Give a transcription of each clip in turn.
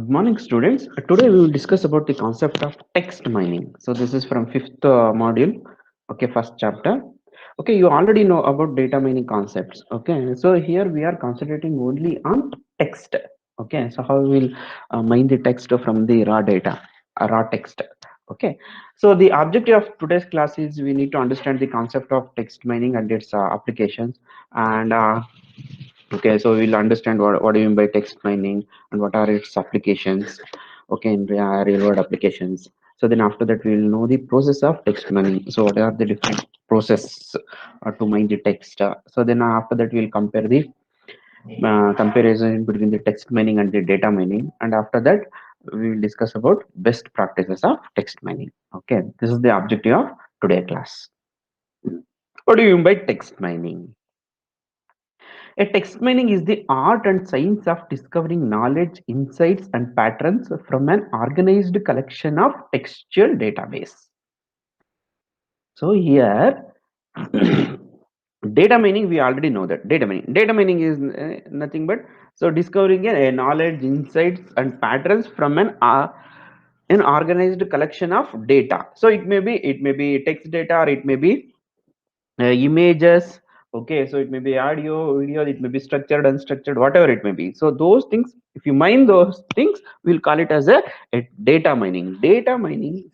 Good morning, students. Today we will discuss about the concept of text mining. So this is from fifth module. Okay, first chapter. Okay, you already know about data mining concepts. Okay, so here we are concentrating only on text. Okay, so how we will mine the text from the raw data, raw text. Okay, so the objective of today's class is we need to understand the concept of text mining and its applications and okay, so we'll understand what do you mean by text mining and what are its applications. Okay, in real world applications. So then after that we'll know the process of text mining. So what are the different process to mine the text. So then after that we'll compare the comparison between the text mining and the data mining. And after that we will discuss about best practices of text mining. Okay, this is the objective of today class. What do you mean by text mining? A text mining is the art and science of discovering knowledge, insights, and patterns from an organized collection of textual database. So here, data mining, we already know that data mining is nothing but so discovering a knowledge, insights, and patterns from an organized collection of data. So it may be text data, or it may be images. Okay, so it may be audio, video, it may be structured, unstructured, whatever it may be. So those things, if you mine those things, we'll call it as a data mining.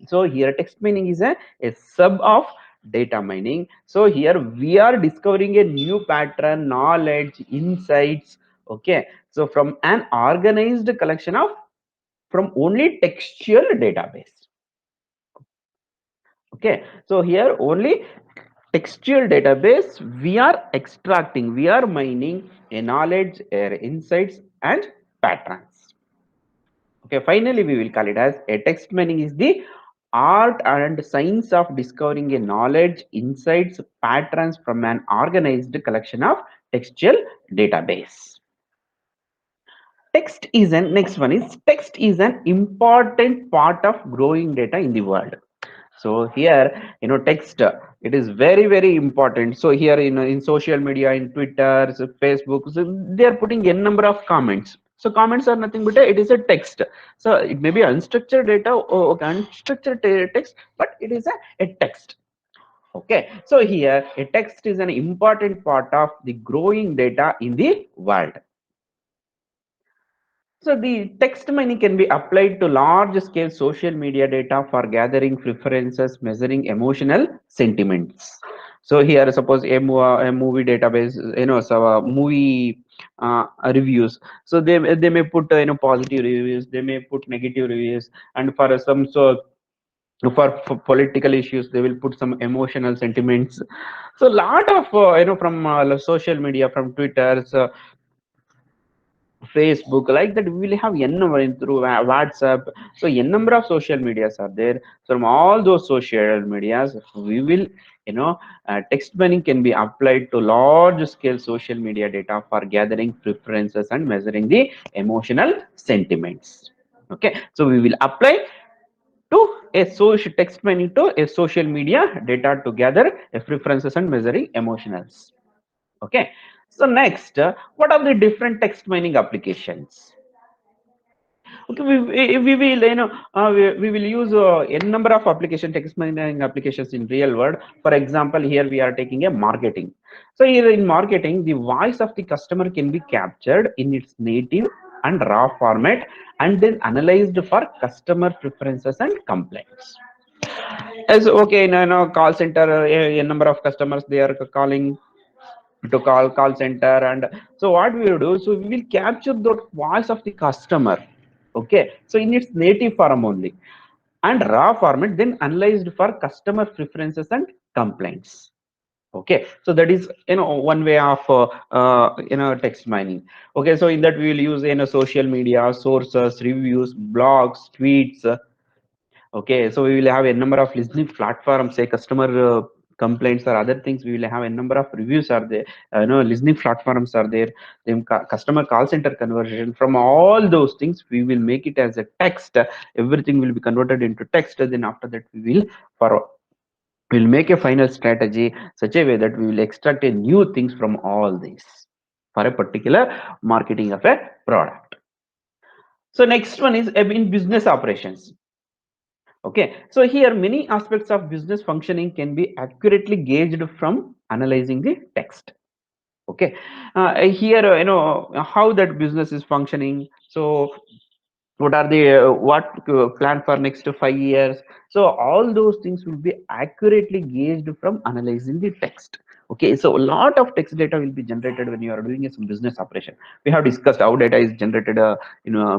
So here text mining is a sub of data mining. So here we are discovering a new pattern, knowledge, insights. Okay, so from an organized collection of from only textual database. Okay, so here only textual database we are extracting, we are mining a knowledge, insights, and patterns. Okay, finally we will call it as a text mining is the art and science of discovering a knowledge, insights, patterns from an organized collection of textual database. Text is an important part of growing data in the world. So here, text, it is very, very important. So here, in social media, in Twitter, so Facebook, so they are putting n number of comments. So comments are nothing but it is a text. So it may be unstructured data or okay, unstructured text, but it is a text. Okay, so here a text is an important part of the growing data in the world. So the text mining can be applied to large scale social media data for gathering preferences, measuring emotional sentiments. So here, suppose a movie database, so movie reviews. So they may put positive reviews, they may put negative reviews, and for some for political issues they will put some emotional sentiments. So lot of from social media, from Twitter, so Facebook, like that we will have n number through WhatsApp. So n number of social medias are there. So from all those social medias, we will text mining can be applied to large scale social media data for gathering preferences and measuring the emotional sentiments. Okay, so we will apply to a social text mining to a social media data to gather a preferences and measuring emotionals. Okay, so next, what are the different text mining applications? Okay, we will we will use n number of application text mining applications in real world. For example, here we are taking a marketing. So here in marketing, the voice of the customer can be captured in its native and raw format and then analyzed for customer preferences and complaints. As okay, call center, a number of customers they are calling to call center, and so what we will do, so we will capture the voice of the customer. Okay, so in its native form only and raw format, then analyzed for customer preferences and complaints. Okay, so that is one way of text mining. Okay, so in that we will use social media sources, reviews, blogs, tweets. Okay, so we will have a number of listening platforms, say customer complaints or other things. We will have a number of reviews are there, listening platforms are there, then customer call center conversion. From all those things, we will make it as a text. Everything will be converted into text. Then after that, we'll make a final strategy such a way that we will extract a new things from all these for a particular marketing of a product. So next one is in business operations. Okay, so here many aspects of business functioning can be accurately gauged from analyzing the text. Okay, here how that business is functioning. So what are the what plan for next 5 years, so all those things will be accurately gauged from analyzing the text. Okay, so a lot of text data will be generated when you are doing some business operation. We have discussed how data is generated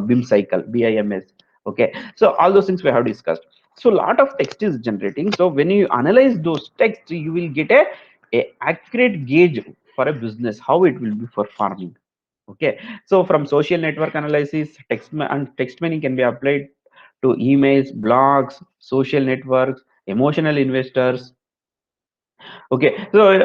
BIM cycle, BIMS. Okay, so all those things we have discussed. So a lot of text is generating, so when you analyze those texts you will get a accurate gauge for a business how it will be performing. Okay, so from social network analysis, text mining can be applied to emails, blogs, social networks, emotional investors. Okay, so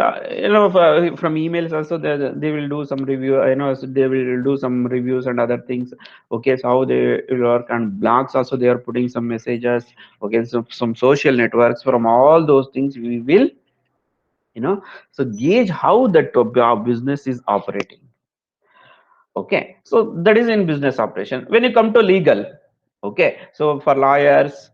from emails also they will do some review. So they will do some reviews and other things. Okay, so how they will work, and blogs also they are putting some messages. Okay, so some social networks, from all those things we will so gauge how that business is operating. Okay, so that is in business operation. When you come to legal, okay, so for lawyers,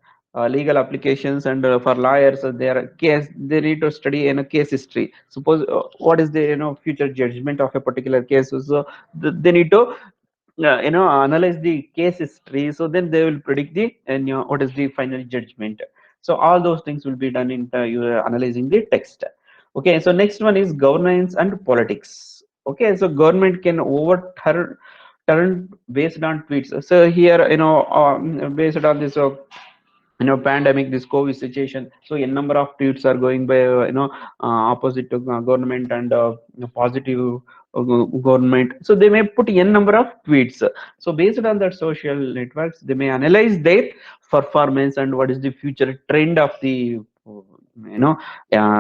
legal applications, and for lawyers, their case, they need to study in a case history. Suppose what is the future judgment of a particular case, so they need to analyze the case history, so then they will predict the and what is the final judgment. So all those things will be done in you are analyzing the text. Okay, so next one is governance and politics. Okay, so government can overturn based on tweets. So here based on this pandemic, this COVID situation, so a number of tweets are going by opposite to government, and positive government, so they may put n number of tweets. So based on that social networks, they may analyze their performance and what is the future trend of the you know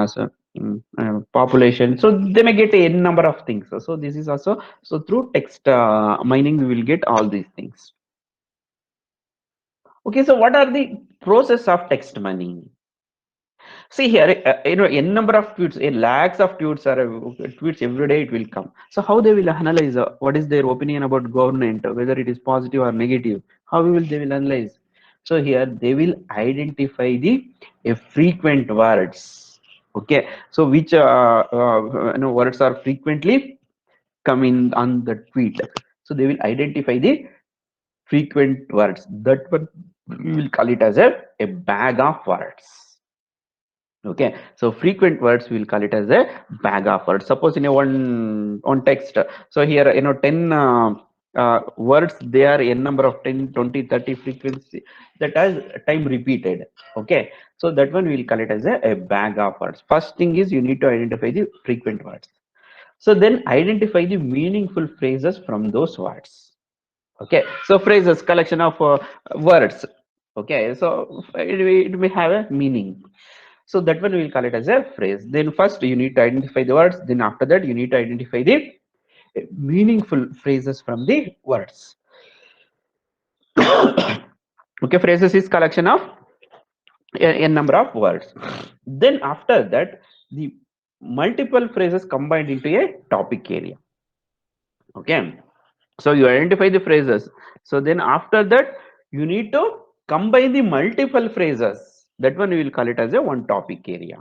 so, population, so they may get a n number of things. So this is also, so through text mining we will get all these things. Okay, so what are the process of text mining? See here, n number of tweets, a lakhs of tweets are tweets every day. It will come. So how they will analyze what is their opinion about government, whether it is positive or negative? How will they will analyze? So here they will identify the frequent words. Okay, so which words are frequently coming on the tweet. So they will identify the frequent words. That one we will call it as a bag of words. Okay, so frequent words we will call it as a bag of words. Suppose in a one text, so here 10 words, they are n number of 10, 20, 30 frequency that has time repeated. Okay, so that one we will call it as a bag of words. First thing is you need to identify the frequent words. So then identify the meaningful phrases from those words. Okay, so phrases, collection of words. Okay, so it may have a meaning. So that one we will call it as a phrase. Then first you need to identify the words. Then after that you need to identify the meaningful phrases from the words. Okay, phrases is collection of a number of words. Then after that, the multiple phrases combined into a topic area. Okay, so you identify the phrases. So then after that, you need to combine the multiple phrases. That one we will call it as a one topic area.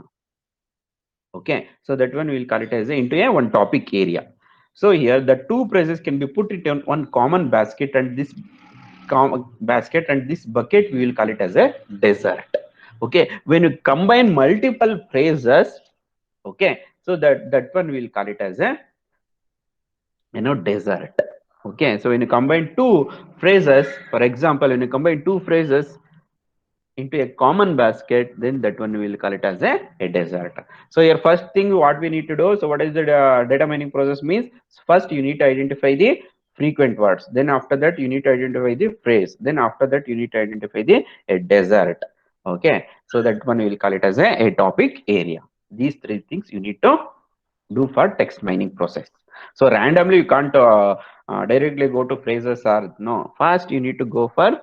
Okay, so that one we will call it as into a one topic area. So here the two phrases can be put into one common basket, and this basket and this bucket we will call it as a desert. Okay, when you combine multiple phrases, okay, so that one we will call it as a desert. Okay, so when you combine two phrases, for example, when you combine two phrases into a common basket, then that one we will call it as a desert. So your first thing what we need to do, so what is the data mining process means? First you need to identify the frequent words, then after that you need to identify the phrase, then after that you need to identify the desert. Okay, so that one we will call it as a topic area. These three things you need to do for text mining process. So randomly you can't directly go to phrases, or no, first you need to go for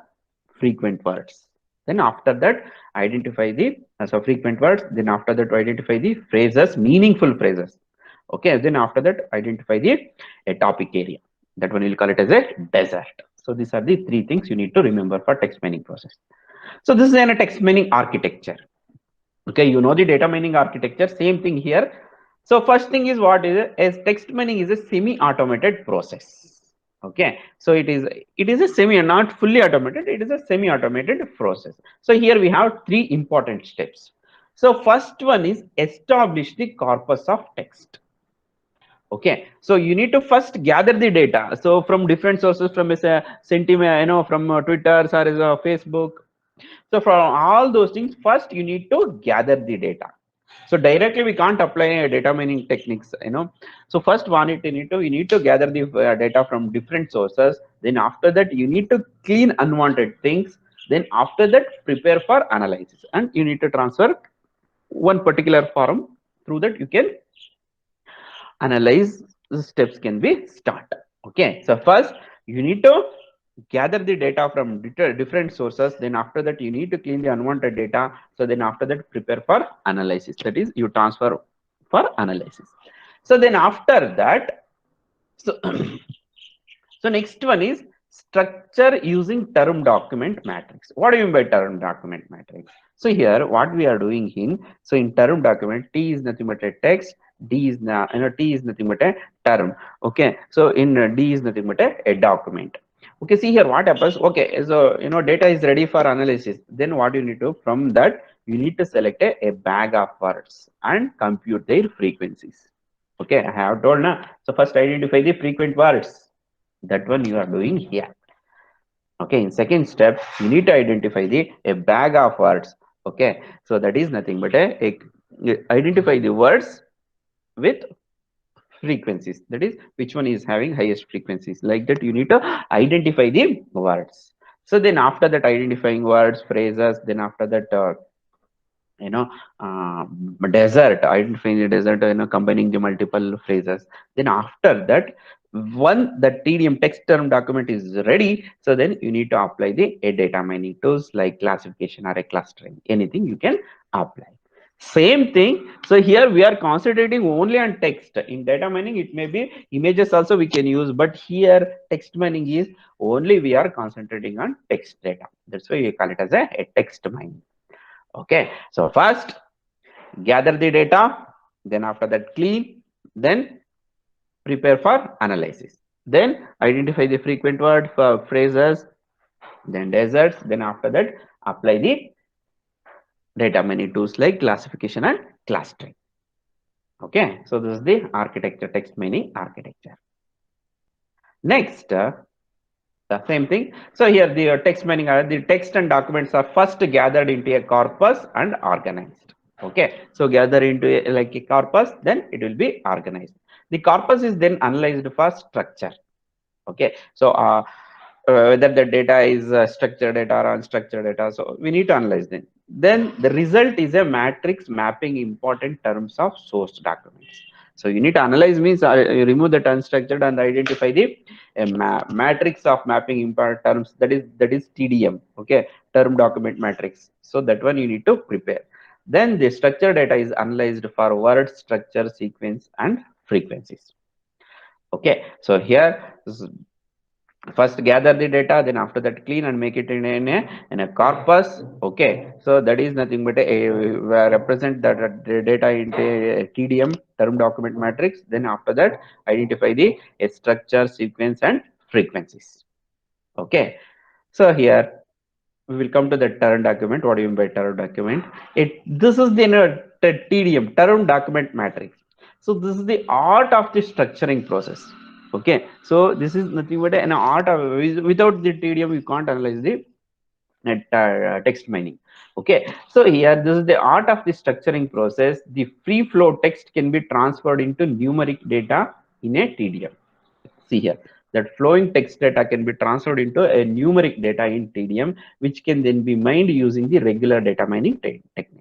frequent words. Then after that, identify the so frequent words. Then after that, identify the phrases, meaningful phrases. Okay. Then after that, identify the a topic area. That one we'll call it as a desert. So these are the three things you need to remember for text mining process. So this is a text mining architecture. Okay, you know the data mining architecture, same thing here. So first thing is, what is it? As text mining is a semi-automated process. Okay, so it is a semi, not fully automated, it is a semi-automated process. So here we have three important steps. So first one is establish the corpus of text. Okay, so you need to first gather the data, so from different sources, from a sentiment, from Twitter or is Facebook. So from all those things, first you need to gather the data. So directly we can't apply data mining techniques, so first one, you need to gather the data from different sources. Then after that you need to clean unwanted things. Then after that prepare for analysis, and you need to transfer one particular form. Through that you can analyze, the steps can be start. Okay, so first you need to gather the data from different sources. Then after that you need to clean the unwanted data. So then after that prepare for analysis, that is you transfer for analysis. So then after that, so so next one is structure using term document matrix. What do you mean by term document matrix? So here what we are doing in, so in term document, T is nothing but a text, D is T is nothing but a term. Okay, so in D is nothing but a document. Okay, see here what happens. Okay, so data is ready for analysis. Then what you need to, from that you need to select a bag of words and compute their frequencies. Okay, I have told now. So first identify the frequent words. That one you are doing here. Okay, in second step you need to identify the a bag of words. Okay, so that is nothing but identify the words with frequencies, that is which one is having highest frequencies. Like that you need to identify the words. So then after that, identifying words, phrases, then after that you know uh, desert, identifying the desert, combining the multiple phrases. Then after that, one the TDM text term document is ready, so then you need to apply the data mining tools like classification or a clustering, anything you can apply. Same thing. So here we are concentrating only on text. In data mining it may be images also we can use, but here text mining is only we are concentrating on text data. That's why we call it as a text mining. Okay, so first gather the data, then after that clean, then prepare for analysis, then identify the frequent word for phrases, then deserts, then after that apply the data mining tools like classification and clustering. Okay, so this is the architecture, text mining architecture. Next, the same thing. So here the text mining, the text and documents are first gathered into a corpus and organized. Okay, so gather into like a corpus, then it will be organized. The corpus is then analyzed for structure. Okay, so whether the data is structured data or unstructured data, so we need to analyze them. Then the result is a matrix mapping important terms of source documents. So you need to analyze means you remove the unstructured and identify the matrix of mapping important terms, that is TDM. Okay, term document matrix. So that one you need to prepare. Then the structured data is analyzed for word structure, sequence and frequencies. Okay, so here first gather the data, then after that clean and make it in a corpus. Okay, so that is nothing but represent that the data into a TDM, term document matrix. Then after that identify the structure, sequence and frequencies. Okay, so here we will come to the term document. What do you mean by term document? This is the TDM, term document matrix. So this is the art of the structuring process. Okay, so this is nothing but an art of, without the TDM you can't analyze the text mining. Okay, so here this is the art of the structuring process. The free flow text can be transferred into numeric data in a TDM. See here, that flowing text data can be transferred into a numeric data in TDM, which can then be mined using the regular data mining techniques.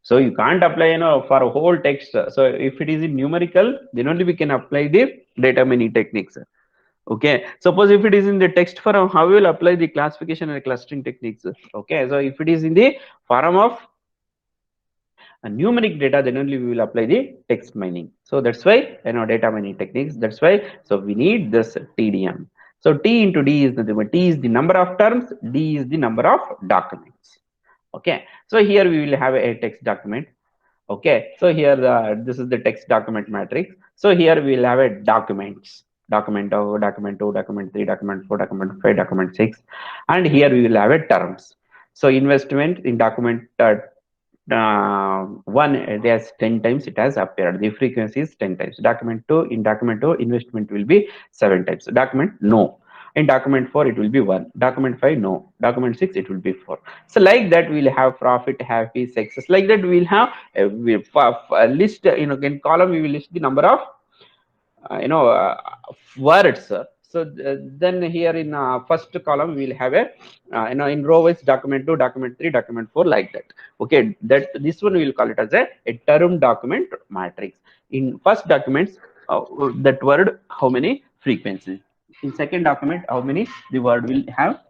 So you can't apply, for a whole text. So if it is in numerical, then only we can apply the data mining techniques. Okay, suppose if it is in the text form, how we will apply the classification and clustering techniques? Okay, so if it is in the form of a numeric data, then only we will apply the text mining. So that's why data mining techniques. That's why, so we need this TDM. So T into D is nothing but T is the number of terms, D is the number of documents. Okay, so here we will have a text document. Okay, so here this is the text document matrix. So here we will have a documents, document 0, document 2, document 3, document 4, document 5, document 6, and here we will have a terms. So investment in document 1, it has 10 times it has appeared. The frequency is 10 times. Document 2, in document 2 investment will be 7 times. Document no. In document 4 it will be 1. Document 5 no. Document 6 it will be 4. So like that we will have profit, happy, success. Like that we will have a list. In column we will list the number of words. So then here in first column we will have a in row wise document 2, document 3, document 4, like that. Okay, that this one we will call it as a term document matrix. In first documents, that word how many frequencies. In second document, how many the word will have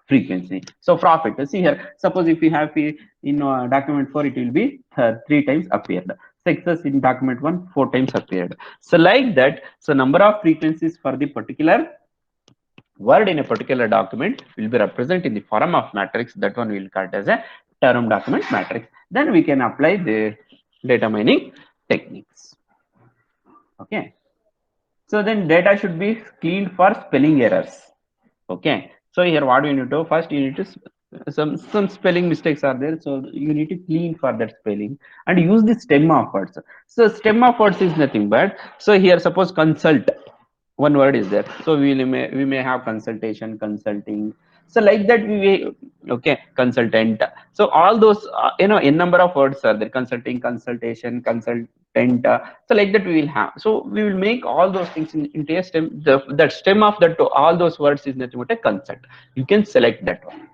frequency. So profit, see here, suppose if you have in document 4 it will be 3 times appeared. Success in document 1 4 times appeared. So like that, so number of frequencies for the particular word in a particular document will be represented in the form of matrix. That one we will call it as a term document matrix. Then we can apply the data mining techniques. Okay, so then data should be cleaned for spelling errors. Okay, so here what you need to do, first you need to some spelling mistakes are there, so you need to clean for that spelling and use the stem of words. So stem of words is nothing but, so here suppose consult, one word is there, so we may have consultation, consulting, so like that we may, okay, consultant. So all those in number of words are there, consulting, consultation, consultant. So like that we will have, so we will make all those things into a stem. That stem of that all those words is nothing but a consult. You can select that one.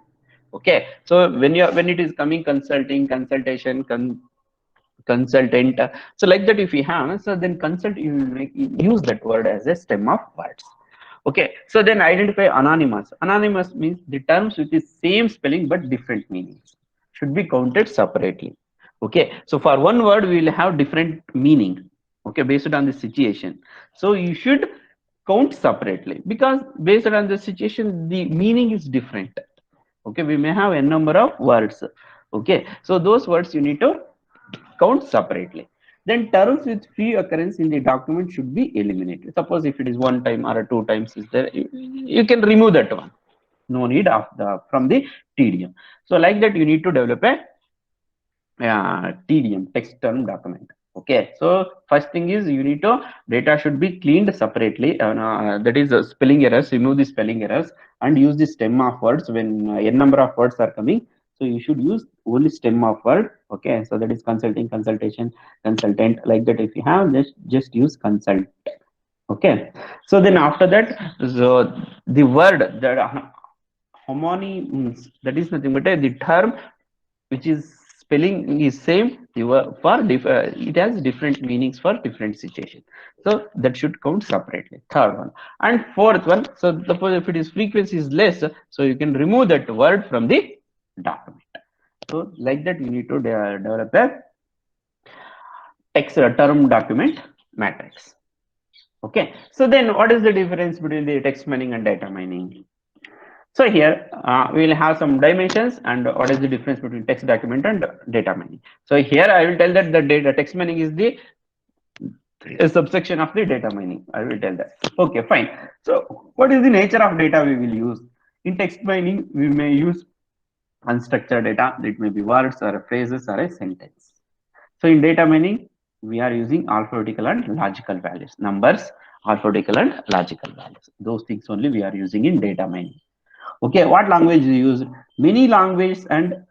Okay, so when it is coming consulting, consultation, consultant, so like that if you have, so then consult you will use that word as a stem of words. Okay, so then identify anonymous. Anonymous means the terms with the same spelling but different meanings should be counted separately. Okay, so for one word we will have different meaning, okay, based on the situation. So you should count separately, because based on the situation the meaning is different. Okay, we may have a number of words. Okay, so those words you need to count separately. Then terms with few occurrence in the document should be eliminated. Suppose if it is one time or two times is there, you can remove that one. No need of the from the TDM. So like that you need to develop a TDM, text term document. Okay, so first thing is you need to, data should be cleaned separately. That is spelling errors, remove the spelling errors and use the stem of words when n number of words are coming. So you should use only stem of word. Okay, so that is consulting, consultation, consultant, like that. If you have just use consult. Okay, so then after that, so the word that homonyms, that is nothing but the term which is spelling is same for it has different meanings for different situation, so that should count separately. Third one, and fourth one, so suppose if it is frequency is less, so you can remove that word from the document. So like that you need to develop a text term document matrix. Okay, so then what is the difference between the text mining and data mining? So here we will have some dimensions and what is the difference between text document and data mining. So here I will tell that the data text mining is the a subsection of the data mining. I will tell that. Okay, fine. So what is the nature of data we will use? In text mining, we may use unstructured data. It may be words or phrases or a sentence. So in data mining, we are using alphabetical and logical values, numbers, alphabetical and logical values. Those things only we are using in data mining. Okay, what language you use? Many languages and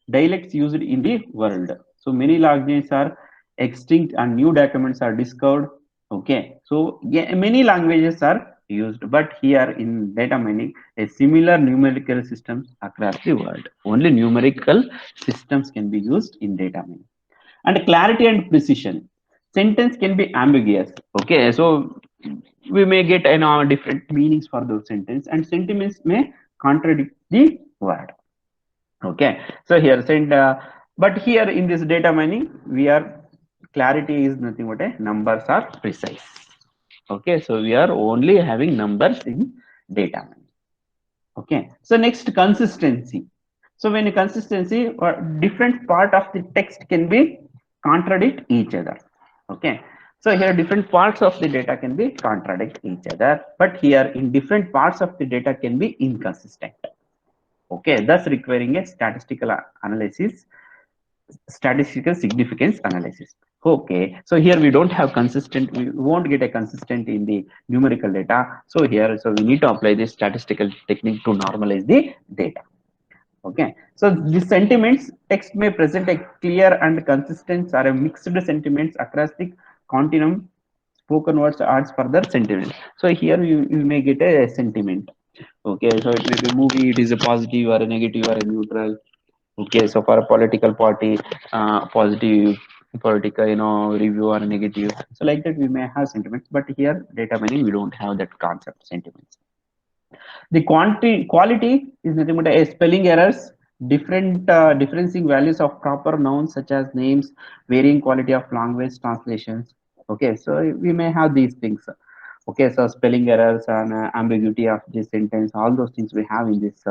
dialects used in the world. So many languages are extinct and new documents are discovered. Okay, so yeah, many languages are used, but here in data mining, a similar numerical systems across the world. Only numerical systems can be used in data mining. And clarity and precision. Sentence can be ambiguous. Okay, so we may get different meanings for those sentence, and sentiments may contradict the word. Okay, so here but here in this data mining, we are clarity is nothing but a numbers are precise. Okay, so we are only having numbers in data mining. Okay, so next, consistency. So when a consistency or different part of the text can be contradict each other. Okay, so here different parts of the data can be contradict each other, but here in different parts of the data can be inconsistent. Okay, thus requiring a analysis, statistical significance analysis. Okay, so here we don't have consistent, we won't get a consistent in the numerical data. So here, so we need to apply this statistical technique to normalize the data. Okay, so the sentiments text may present a clear and consistent or a mixed sentiments across the continuum. Spoken words adds further sentiment. So here you may get a sentiment. Okay, so it may be movie, it is a positive or a negative or a neutral. Okay, so for a political party, positive political, review or negative. So like that we may have sentiments, but here data mining we don't have that concept sentiments. The quality is nothing but a spelling errors, different differencing values of proper nouns such as names, varying quality of language translations. Okay, so we may have these things. Okay, so spelling errors and ambiguity of this sentence, all those things we have in this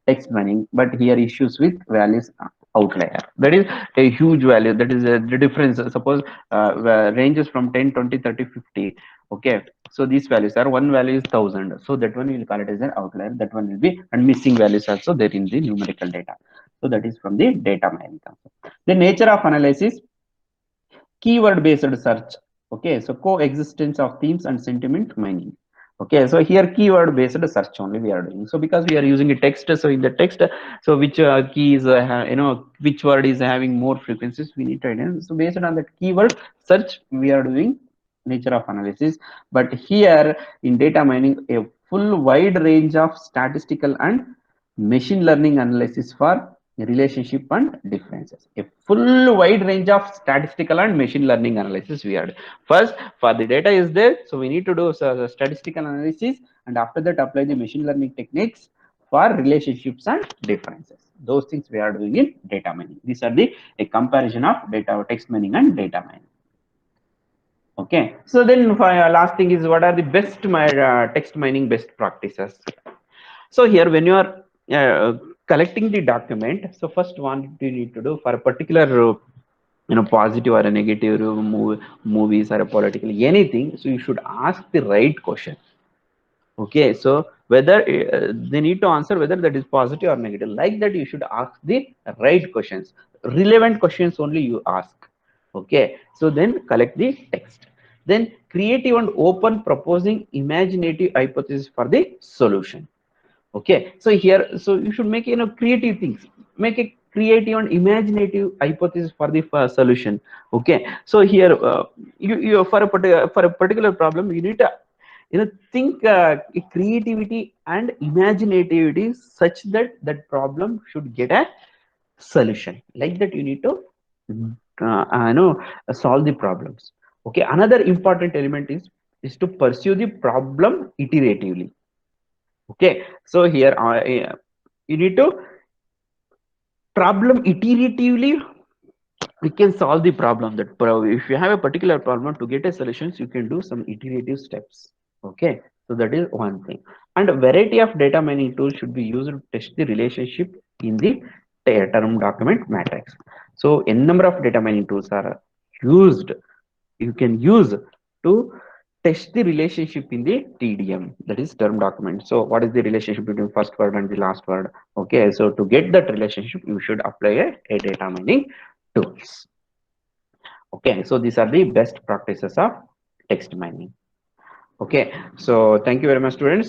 text mining. But here issues with values outlier. That is a huge value. That is the difference. Suppose ranges from 10, 20, 30, 50. Okay, so these values are, one value is 1000. So that one will call it as an outlier. That one will be, and missing values also there in the numerical data. So that is from the data mining concept. The nature of analysis, keyword based search. Okay, so coexistence of themes and sentiment mining. Okay, so here keyword based search only we are doing. So because we are using a text, so in the text, so which key is which word is having more frequencies, we need to identify. So based on that keyword search we are doing nature of analysis. But here in data mining, a full wide range of statistical and machine learning analysis for relationship and differences. A full wide range of statistical and machine learning analysis we had. First, for the data is there, so we need to do statistical analysis, and after that apply the machine learning techniques for relationships and differences. Those things we are doing in data mining. These are the a comparison of data text mining and data mining. Okay, so then last thing is, what are the best text mining best practices? So here, when you are collecting the document, so first one you need to do for a particular positive or a negative movies or a political anything, so you should ask the right question. Okay, so whether they need to answer whether that is positive or negative, like that you should ask the right questions, relevant questions only you ask. Okay, so then collect the text, then creative and open proposing imaginative hypothesis for the solution. Okay, so here, so you should make creative things, make a creative and imaginative hypothesis for the solution. Okay, so here you for a particular problem you need to think creativity and imaginativity such that that problem should get a solution. Like that you need to solve the problems. Okay, another important element is to pursue the problem iteratively. Okay, so here you need to problem iteratively, we can solve the problem. That if you have a particular problem, to get a solutions you can do some iterative steps. Okay, so that is one thing. And a variety of data mining tools should be used to test the relationship in the term document matrix. So a number of data mining tools are used, you can use to test the relationship in the TDM, that is term document. So what is the relationship between first word and the last word? Okay, so to get that relationship you should apply a data mining tools. Okay, so these are the best practices of text mining. Okay, so thank you very much, students.